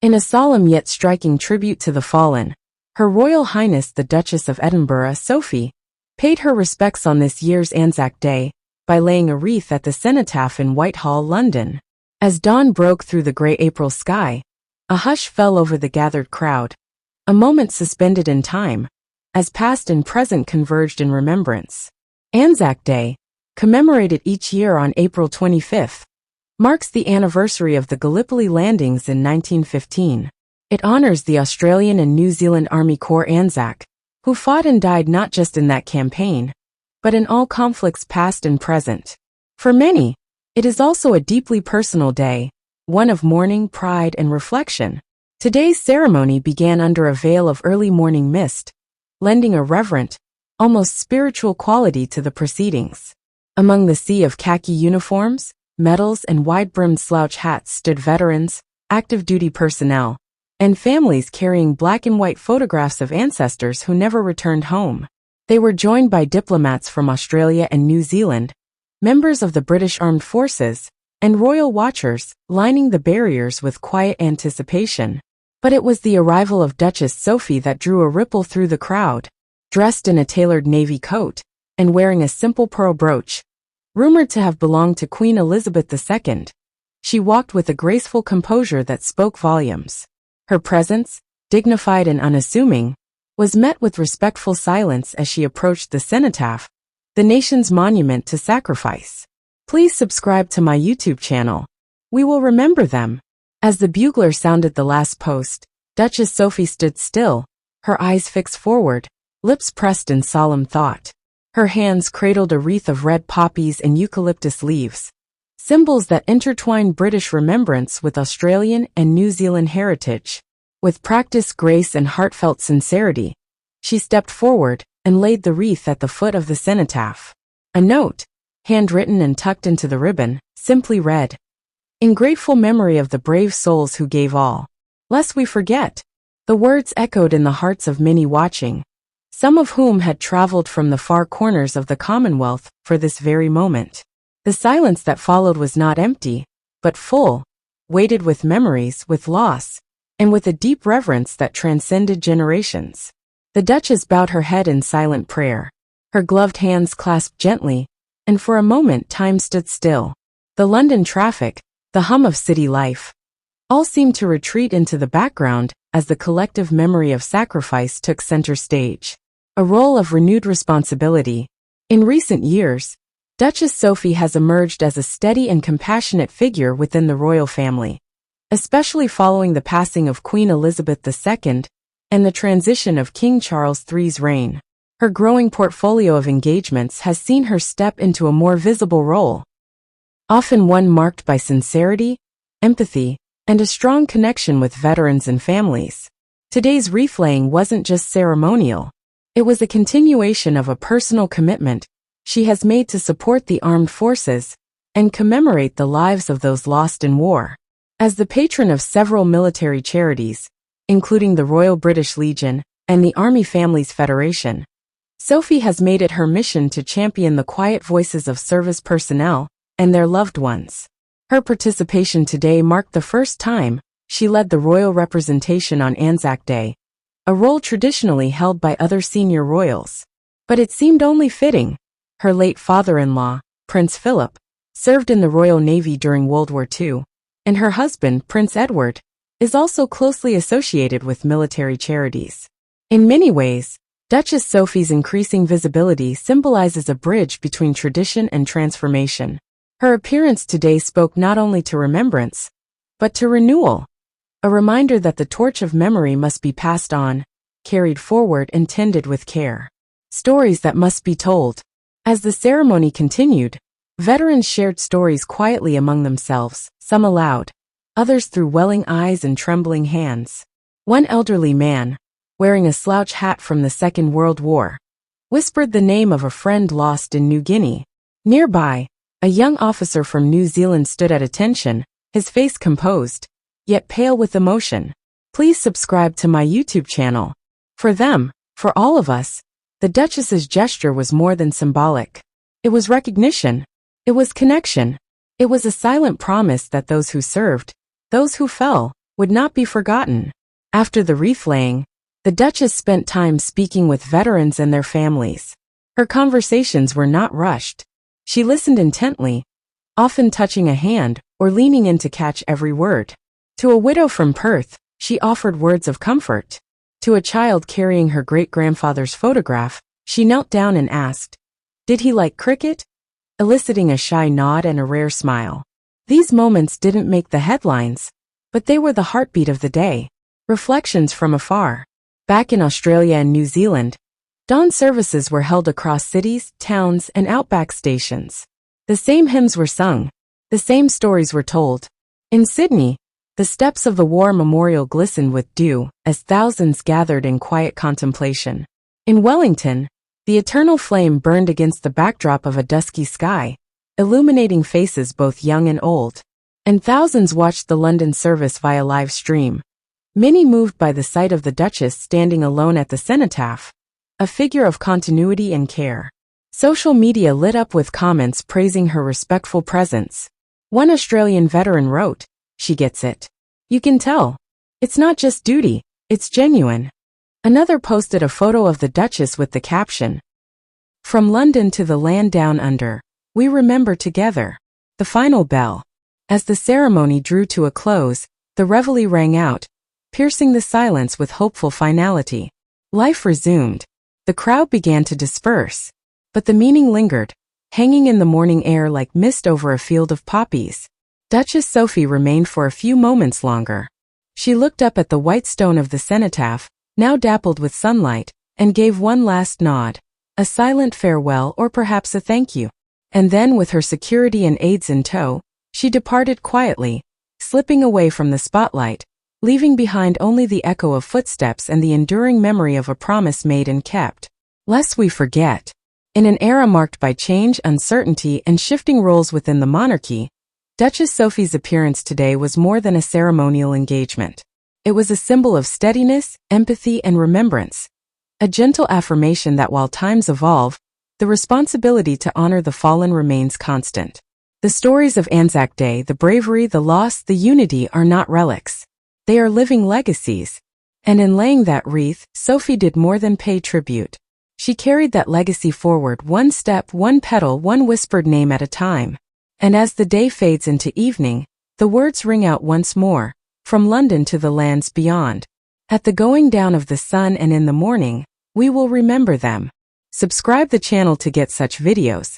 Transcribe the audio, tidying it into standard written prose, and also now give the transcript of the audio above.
In a solemn yet striking tribute to the fallen, Her Royal Highness the Duchess of Edinburgh, Sophie, paid her respects on this year's Anzac Day by laying a wreath at the Cenotaph in Whitehall, London. As dawn broke through the grey April sky, a hush fell over the gathered crowd, a moment suspended in time, as past and present converged in remembrance. Anzac Day, commemorated each year on April 25th, marks the anniversary of the Gallipoli landings in 1915. It honors the Australian and New Zealand Army Corps Anzac, who fought and died not just in that campaign, but in all conflicts past and present. For many, it is also a deeply personal day, one of mourning, pride, and reflection. Today's ceremony began under a veil of early morning mist, lending a reverent, almost spiritual quality to the proceedings. Among the sea of khaki uniforms, medals, and wide-brimmed slouch hats stood veterans, active duty personnel, and families carrying black and white photographs of ancestors who never returned home. They were joined by diplomats from Australia and New Zealand, members of the British Armed Forces, and royal watchers, lining the barriers with quiet anticipation. But it was the arrival of Duchess Sophie that drew a ripple through the crowd. Dressed in a tailored navy coat, and wearing a simple pearl brooch, rumored to have belonged to Queen Elizabeth II, she walked with a graceful composure that spoke volumes. Her presence, dignified and unassuming, was met with respectful silence as she approached the Cenotaph, the nation's monument to sacrifice. Please subscribe to my YouTube channel. We will remember them. As the bugler sounded the last post, Duchess Sophie stood still, her eyes fixed forward, lips pressed in solemn thought. Her hands cradled a wreath of red poppies and eucalyptus leaves, symbols that intertwine British remembrance with Australian and New Zealand heritage. With practiced grace and heartfelt sincerity, she stepped forward and laid the wreath at the foot of the cenotaph. A note, handwritten and tucked into the ribbon, simply read, "In grateful memory of the brave souls who gave all, lest we forget." The words echoed in the hearts of many watching, some of whom had traveled from the far corners of the Commonwealth for this very moment. The silence that followed was not empty, but full, weighted with memories, with loss, and with a deep reverence that transcended generations. The Duchess bowed her head in silent prayer, her gloved hands clasped gently, and for a moment time stood still. The London traffic, the hum of city life, all seemed to retreat into the background as the collective memory of sacrifice took center stage. A role of renewed responsibility. In recent years, Duchess Sophie has emerged as a steady and compassionate figure within the royal family, especially following the passing of Queen Elizabeth II and the transition of King Charles III's reign. Her growing portfolio of engagements has seen her step into a more visible role, often one marked by sincerity, empathy, and a strong connection with veterans and families. Today's wreath-laying wasn't just ceremonial. It was a continuation of a personal commitment she has made to support the armed forces and commemorate the lives of those lost in war. As the patron of several military charities, including the Royal British Legion and the Army Families Federation, Sophie has made it her mission to champion the quiet voices of service personnel and their loved ones. Her participation today marked the first time she led the royal representation on Anzac Day, a role traditionally held by other senior royals. But it seemed only fitting. Her late father-in-law, Prince Philip, served in the Royal Navy during World War II, and her husband, Prince Edward, is also closely associated with military charities. In many ways, Duchess Sophie's increasing visibility symbolizes a bridge between tradition and transformation. Her appearance today spoke not only to remembrance, but to renewal, a reminder that the torch of memory must be passed on, carried forward and tended with care. Stories that must be told. As the ceremony continued, veterans shared stories quietly among themselves, some aloud, others through welling eyes and trembling hands. One elderly man, wearing a slouch hat from the Second World War, whispered the name of a friend lost in New Guinea. Nearby, a young officer from New Zealand stood at attention, his face composed, yet pale with emotion. Please subscribe to my YouTube channel. For them, for all of us, the Duchess's gesture was more than symbolic. It was recognition. It was connection. It was a silent promise that those who served, those who fell, would not be forgotten. After the wreath laying, the Duchess spent time speaking with veterans and their families. Her conversations were not rushed. She listened intently, often touching a hand or leaning in to catch every word. To a widow from Perth, she offered words of comfort. To a child carrying her great-grandfather's photograph, she knelt down and asked, "Did he like cricket?" eliciting a shy nod and a rare smile. These moments didn't make the headlines, but they were the heartbeat of the day. Reflections from afar. Back in Australia and New Zealand, dawn services were held across cities, towns, and outback stations. The same hymns were sung. The same stories were told. In Sydney, the steps of the War Memorial glistened with dew as thousands gathered in quiet contemplation. In Wellington, the eternal flame burned against the backdrop of a dusky sky, illuminating faces both young and old. And thousands watched the London service via live stream, many moved by the sight of the Duchess standing alone at the Cenotaph, a figure of continuity and care. Social media lit up with comments praising her respectful presence. One Australian veteran wrote, "She gets it. You can tell. It's not just duty, it's genuine." Another posted a photo of the Duchess with the caption, "From London to the land down under, we remember together." The final bell. As the ceremony drew to a close, the reveille rang out, piercing the silence with hopeful finality. Life resumed. The crowd began to disperse, but the meaning lingered, hanging in the morning air like mist over a field of poppies. Duchess Sophie remained for a few moments longer. She looked up at the white stone of the cenotaph, now dappled with sunlight, and gave one last nod, a silent farewell or perhaps a thank you. And then, with her security and aides in tow, she departed quietly, slipping away from the spotlight, leaving behind only the echo of footsteps and the enduring memory of a promise made and kept. Lest we forget. In an era marked by change, uncertainty, and shifting roles within the monarchy, Duchess Sophie's appearance today was more than a ceremonial engagement. It was a symbol of steadiness, empathy, and remembrance, a gentle affirmation that while times evolve, the responsibility to honor the fallen remains constant. The stories of Anzac Day, the bravery, the loss, the unity are not relics. They are living legacies. And in laying that wreath, Sophie did more than pay tribute. She carried that legacy forward, one step, one petal, one whispered name at a time. And as the day fades into evening, the words ring out once more, from London to the lands beyond. At the going down of the sun and in the morning, we will remember them. Subscribe the channel to get such videos.